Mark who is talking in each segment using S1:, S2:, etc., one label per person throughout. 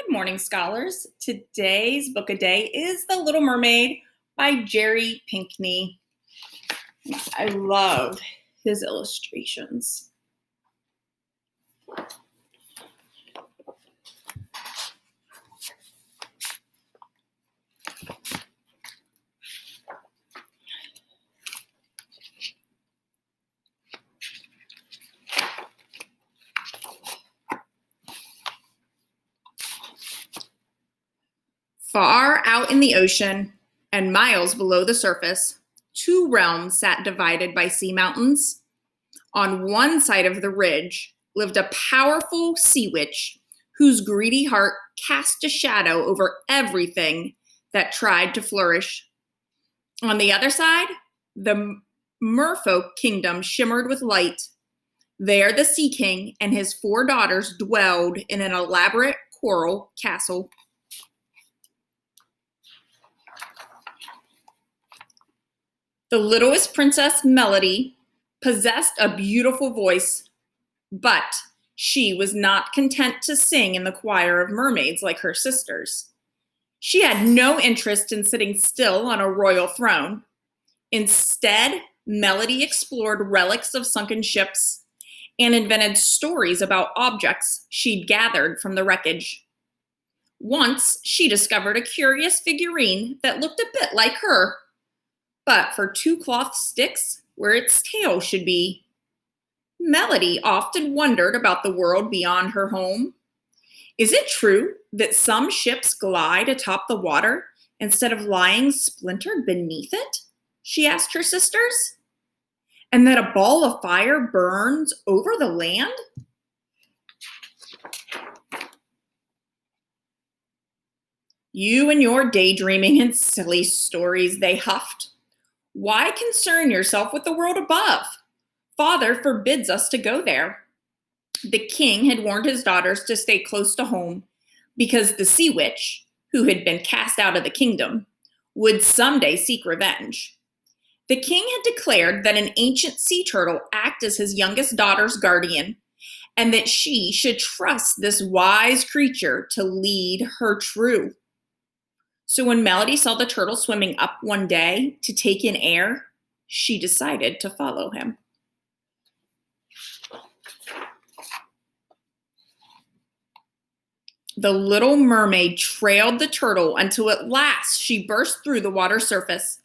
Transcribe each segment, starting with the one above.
S1: morning, scholars. Today's book a day is The Little Mermaid by Jerry Pinkney. I love his illustrations. Far out in the ocean, and miles below the surface, two realms sat divided by sea mountains. On one side of the ridge lived a powerful sea witch whose greedy heart cast a shadow over everything that tried to flourish. On the other side, the merfolk kingdom shimmered with light. There the Sea King and his 4 daughters dwelled in an elaborate coral castle. The littlest princess, Melody, possessed a beautiful voice, but she was not content to sing in the choir of mermaids like her sisters. She had no interest in sitting still on a royal throne. Instead, Melody explored relics of sunken ships and invented stories about objects she'd gathered from the wreckage. Once, she discovered a curious figurine that looked a bit like her, but for 2 cloth sticks where its tail should be. Melody often wondered about the world beyond her home. Is it true that some ships glide atop the water instead of lying splintered beneath it? She asked her sisters. And that a ball of fire burns over the land? You and your daydreaming and silly stories, they huffed. Why concern yourself with the world above? Father forbids us to go there. The king had warned his daughters to stay close to home because the sea witch, who had been cast out of the kingdom, would someday seek revenge. The king had declared that an ancient sea turtle act as his youngest daughter's guardian, and that she should trust this wise creature to lead her true. So when Melody saw the turtle swimming up one day to take in air, she decided to follow him. The little mermaid trailed the turtle until at last she burst through the water's surface.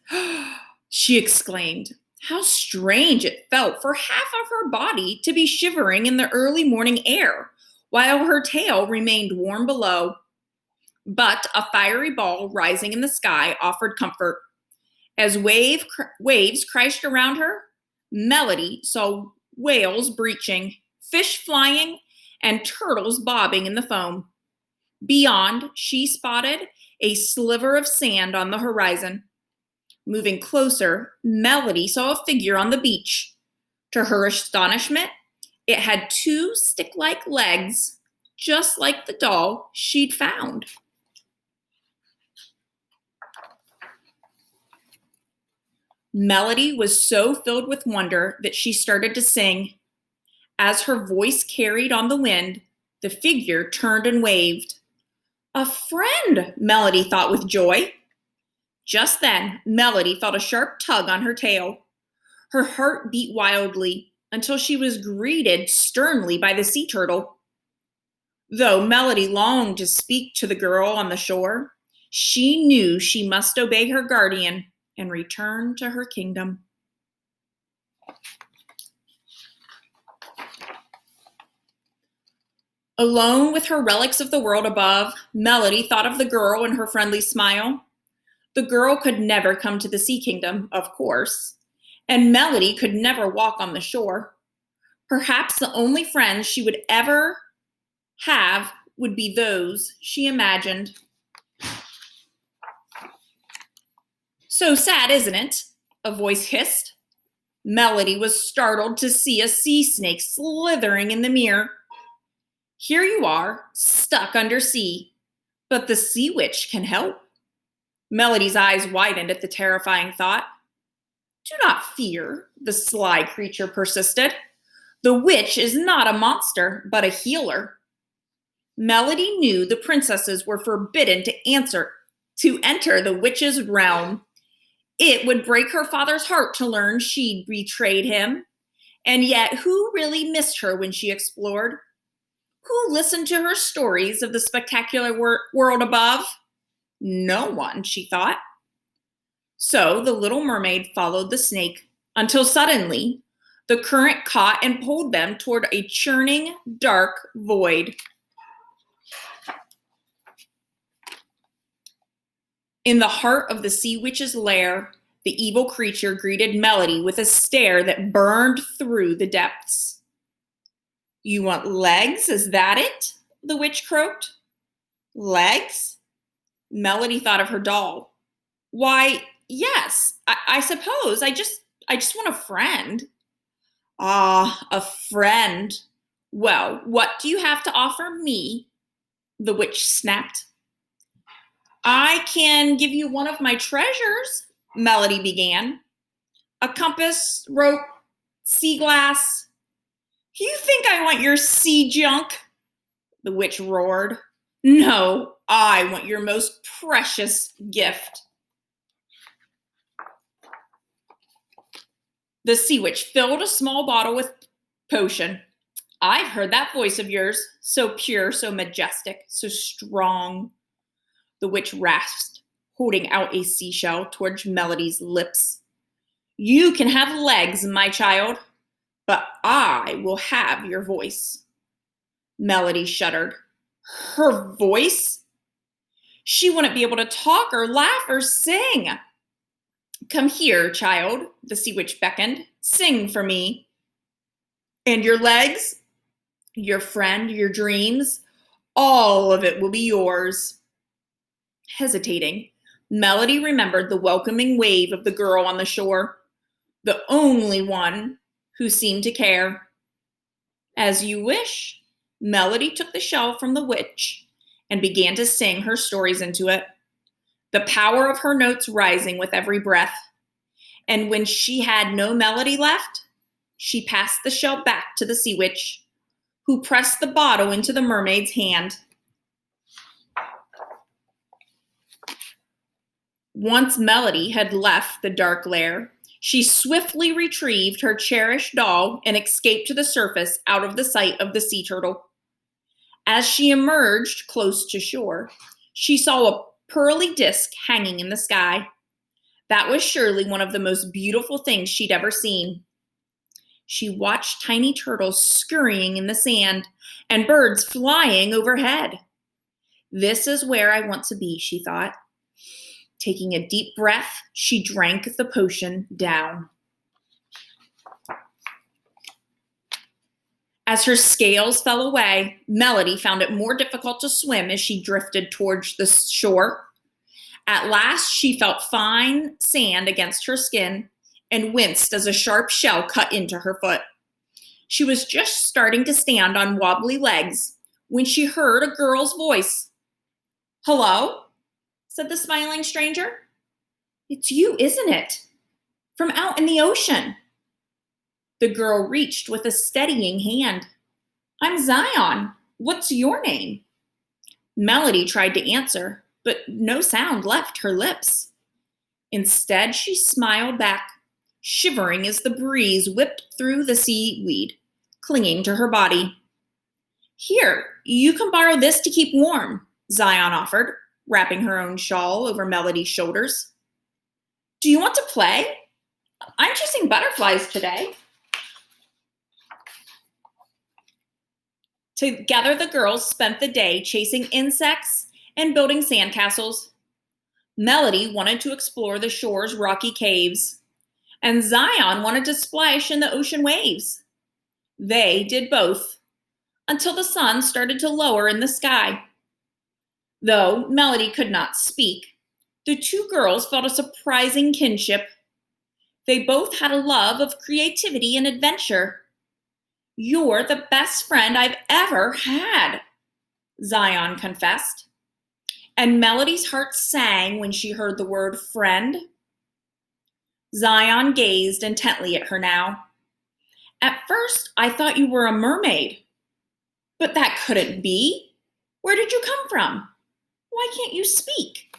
S1: She exclaimed. How strange it felt for half of her body to be shivering in the early morning air, while her tail remained warm below. But a fiery ball rising in the sky offered comfort. As waves crashed around her, Melody saw whales breaching, fish flying, and turtles bobbing in the foam. Beyond, she spotted a sliver of sand on the horizon. Moving closer, Melody saw a figure on the beach. To her astonishment, it had 2 stick-like legs, just like the doll she'd found. Melody was so filled with wonder that she started to sing. As her voice carried on the wind, the figure turned and waved. A friend, Melody thought with joy. Just then, Melody felt a sharp tug on her tail. Her heart beat wildly until she was greeted sternly by the sea turtle. Though Melody longed to speak to the girl on the shore, she knew she must obey her guardian and return to her kingdom. Alone with her relics of the world above, Melody thought of the girl and her friendly smile. The girl could never come to the Sea Kingdom, of course, and Melody could never walk on the shore. Perhaps the only friends she would ever have would be those she imagined. So sad, isn't it? A voice hissed. Melody was startled to see a sea snake slithering in the mirror. Here you are, stuck under sea, but the sea witch can help. Melody's eyes widened at the terrifying thought. Do not fear, the sly creature persisted. The witch is not a monster, but a healer. Melody knew the princesses were forbidden to enter the witch's realm. It would break her father's heart to learn she'd betrayed him. And yet, who really missed her when she explored? Who listened to her stories of the spectacular world above? No one, she thought. So the little mermaid followed the snake until suddenly the current caught and pulled them toward a churning, dark void. In the heart of the sea witch's lair, the evil creature greeted Melody with a stare that burned through the depths. "You want legs, is that it?" the witch croaked. Legs? Melody thought of her doll. "Why, yes, I suppose. I just want a friend." "Ah, a friend. Well, what do you have to offer me?" the witch snapped. "I can give you one of my treasures," Melody began. "A compass, rope, sea glass." "You think I want your sea junk?" the witch roared. "No, I want your most precious gift." The sea witch filled a small bottle with potion. "I've heard that voice of yours, so pure, so majestic, so strong," the witch rasped, holding out a seashell towards Melody's lips. "You can have legs, my child, but I will have your voice." Melody shuddered. Her voice? She wouldn't be able to talk or laugh or sing. "Come here, child," the sea witch beckoned. "Sing for me." "And your legs, your friend, your dreams, all of it will be yours." Hesitating, Melody remembered the welcoming wave of the girl on the shore, the only one who seemed to care. "As you wish." Melody took the shell from the witch and began to sing her stories into it, the power of her notes rising with every breath. And when she had no melody left, she passed the shell back to the sea witch, who pressed the bottle into the mermaid's hand. Once Melody had left the dark lair, she swiftly retrieved her cherished doll and escaped to the surface out of the sight of the sea turtle. As she emerged close to shore, she saw a pearly disc hanging in the sky. That was surely one of the most beautiful things she'd ever seen. She watched tiny turtles scurrying in the sand and birds flying overhead. "This is where I want to be," she thought. Taking a deep breath, she drank the potion down. As her scales fell away, Melody found it more difficult to swim as she drifted towards the shore. At last, she felt fine sand against her skin and winced as a sharp shell cut into her foot. She was just starting to stand on wobbly legs when she heard a girl's voice. "Hello?" said the smiling stranger. "It's you, isn't it? From out in the ocean." The girl reached with a steadying hand. "I'm Zion. What's your name?" Melody tried to answer, but no sound left her lips. Instead, she smiled back, shivering as the breeze whipped through the seaweed, clinging to her body. "Here, you can borrow this to keep warm," Zion offered, wrapping her own shawl over Melody's shoulders. "Do you want to play? I'm chasing butterflies today." Together, the girls spent the day chasing insects and building sandcastles. Melody wanted to explore the shore's rocky caves, and Zion wanted to splash in the ocean waves. They did both, until the sun started to lower in the sky. Though Melody could not speak, the two girls felt a surprising kinship. They both had a love of creativity and adventure. "You're the best friend I've ever had," Zion confessed. And Melody's heart sang when she heard the word friend. Zion gazed intently at her now. "At first, I thought you were a mermaid, but that couldn't be." Where did you come from? Why can't you speak?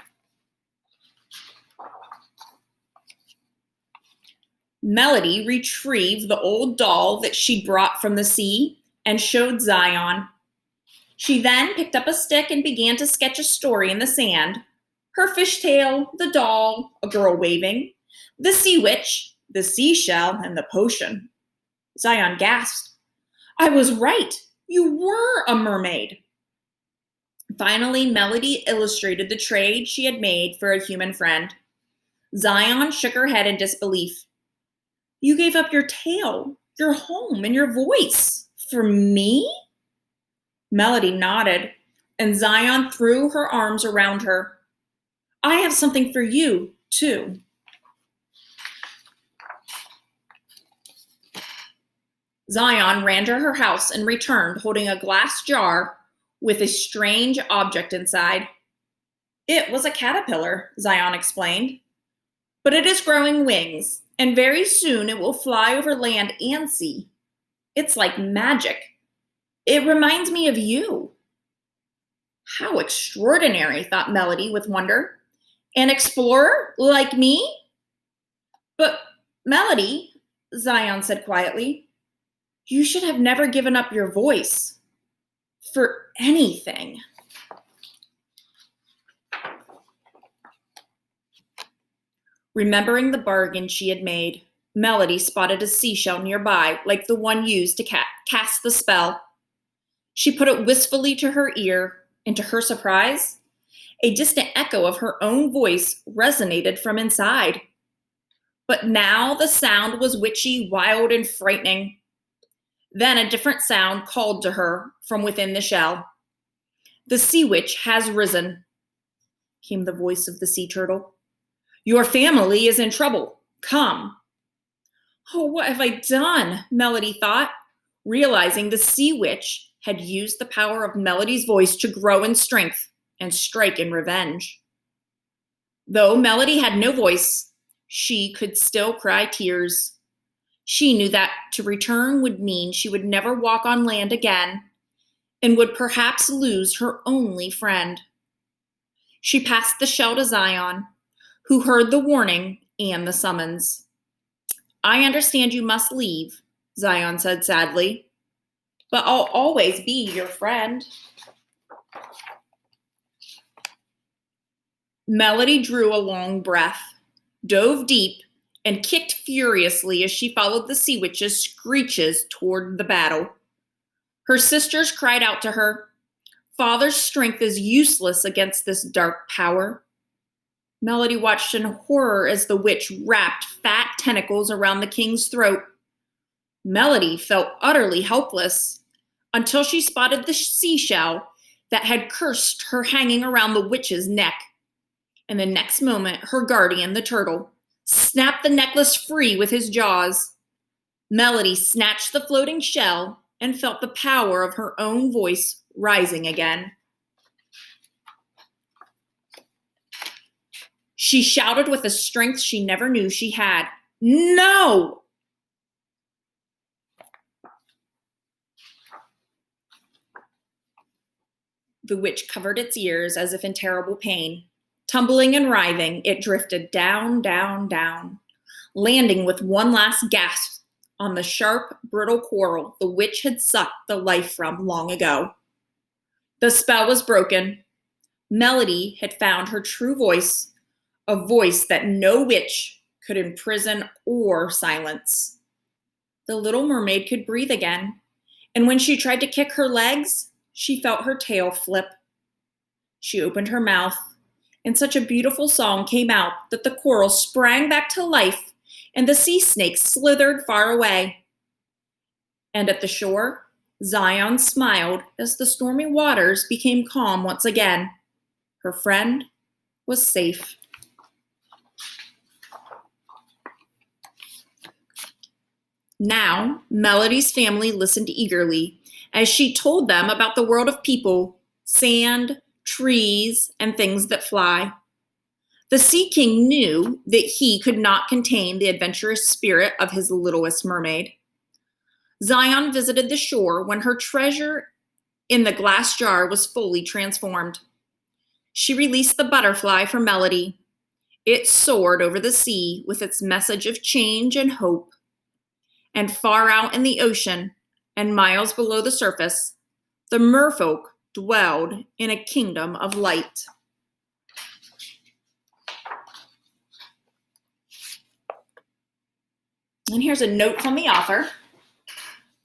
S1: Melody retrieved the old doll that she brought from the sea and showed Zion. She then picked up a stick and began to sketch a story in the sand. Her fishtail, the doll, a girl waving, the sea witch, the seashell, and the potion. Zion gasped. I was right. You were a mermaid. Finally, Melody illustrated the trade she had made for a human friend. Zion shook her head in disbelief. You gave up your tail, your home, and your voice for me? Melody nodded, and Zion threw her arms around her. I have something for you, too. Zion ran to her house and returned holding a glass jar with a strange object inside. It was a caterpillar, Zion explained. But it is growing wings, and very soon it will fly over land and sea. It's like magic. It reminds me of you. How extraordinary, thought Melody with wonder. An explorer like me? But, Melody, Zion said quietly, you should have never given up your voice. For anything. Remembering the bargain she had made, Melody spotted a seashell nearby, like the one used to cast the spell. She put it wistfully to her ear, and to her surprise, a distant echo of her own voice resonated from inside. But now the sound was witchy, wild, and frightening. Then a different sound called to her from within the shell. The sea witch has risen, came the voice of the sea turtle. Your family is in trouble. Come. Oh, what have I done? Melody thought, realizing the sea witch had used the power of Melody's voice to grow in strength and strike in revenge. Though Melody had no voice, she could still cry tears. She knew that to return would mean she would never walk on land again and would perhaps lose her only friend. She passed the shell to Zion, who heard the warning and the summons. I understand you must leave, Zion said sadly, but I'll always be your friend. Melody drew a long breath, dove deep, and kicked furiously as she followed the sea witch's screeches toward the battle. Her sisters cried out to her, Father's strength is useless against this dark power. Melody watched in horror as the witch wrapped fat tentacles around the king's throat. Melody felt utterly helpless until she spotted the seashell that had cursed her hanging around the witch's neck. And the next moment, her guardian, the turtle, snapped the necklace free with his jaws. Melody snatched the floating shell and felt the power of her own voice rising again. She shouted with a strength she never knew she had. No! The witch covered its ears as if in terrible pain. Tumbling and writhing, it drifted down, down, down, landing with one last gasp on the sharp, brittle coral the witch had sucked the life from long ago. The spell was broken. Melody had found her true voice, a voice that no witch could imprison or silence. The little mermaid could breathe again, and when she tried to kick her legs, she felt her tail flip. She opened her mouth, and such a beautiful song came out that the coral sprang back to life and the sea snakes slithered far away. And at the shore, Zion smiled as the stormy waters became calm once again. Her friend was safe. Now, Melody's family listened eagerly as she told them about the world of people, sand, trees, and things that fly. The Sea King knew that he could not contain the adventurous spirit of his littlest mermaid. Zion visited the shore when her treasure in the glass jar was fully transformed. She released the butterfly for Melody. It soared over the sea with its message of change and hope. And far out in the ocean, and miles below the surface, the merfolk dwelled in a kingdom of light. And here's a note from the author.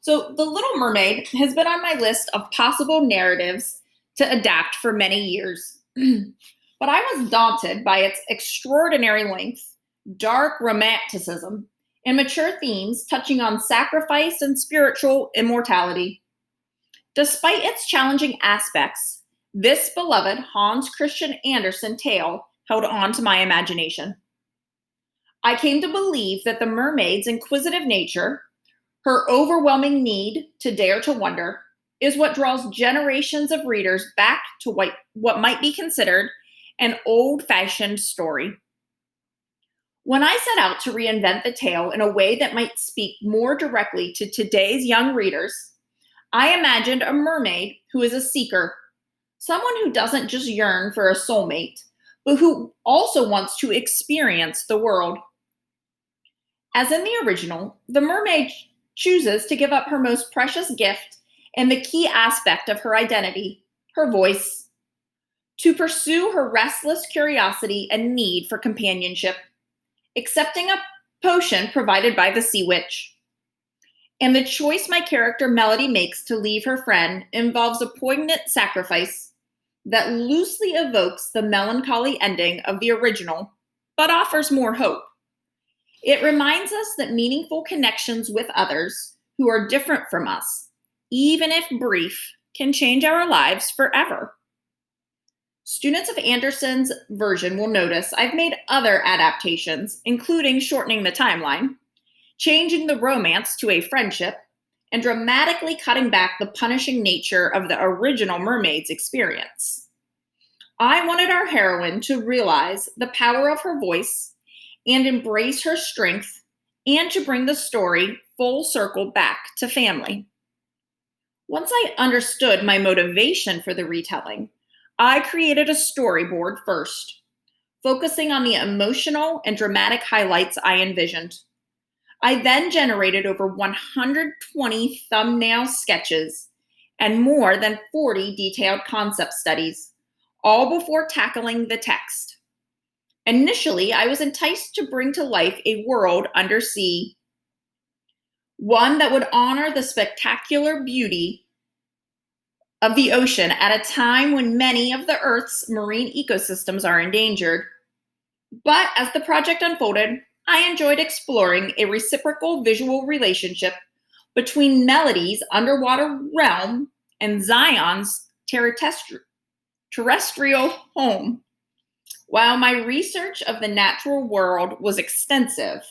S1: So, The Little Mermaid has been on my list of possible narratives to adapt for many years. But I was daunted by its extraordinary length, dark romanticism, and mature themes touching on sacrifice and spiritual immortality. Despite its challenging aspects, this beloved Hans Christian Andersen tale held on to my imagination. I came to believe that the mermaid's inquisitive nature, her overwhelming need to dare to wonder, is what draws generations of readers back to what might be considered an old-fashioned story. When I set out to reinvent the tale in a way that might speak more directly to today's young readers, I imagined a mermaid who is a seeker, someone who doesn't just yearn for a soulmate, but who also wants to experience the world. As in the original, the mermaid chooses to give up her most precious gift and the key aspect of her identity, her voice, to pursue her restless curiosity and need for companionship, accepting a potion provided by the sea witch. And the choice my character Melody makes to leave her friend involves a poignant sacrifice that loosely evokes the melancholy ending of the original, but offers more hope. It reminds us that meaningful connections with others who are different from us, even if brief, can change our lives forever. Students of Andersen's version will notice I've made other adaptations, including shortening the timeline, changing the romance to a friendship, and dramatically cutting back the punishing nature of the original mermaid's experience. I wanted our heroine to realize the power of her voice and embrace her strength, and to bring the story full circle back to family. Once I understood my motivation for the retelling, I created a storyboard first, focusing on the emotional and dramatic highlights I envisioned. I then generated over 120 thumbnail sketches and more than 40 detailed concept studies, all before tackling the text. Initially, I was enticed to bring to life a world undersea, one that would honor the spectacular beauty of the ocean at a time when many of the Earth's marine ecosystems are endangered. But as the project unfolded, I enjoyed exploring a reciprocal visual relationship between Melody's underwater realm and Zion's terrestrial home. While my research of the natural world was extensive,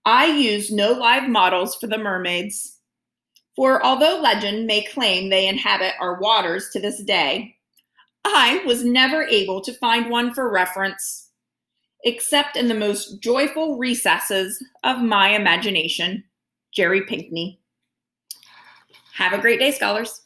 S1: I used no live models for the mermaids. For although legend may claim they inhabit our waters to this day, I was never able to find one for reference, except in the most joyful recesses of my imagination. Jerry Pinkney. Have a great day, scholars.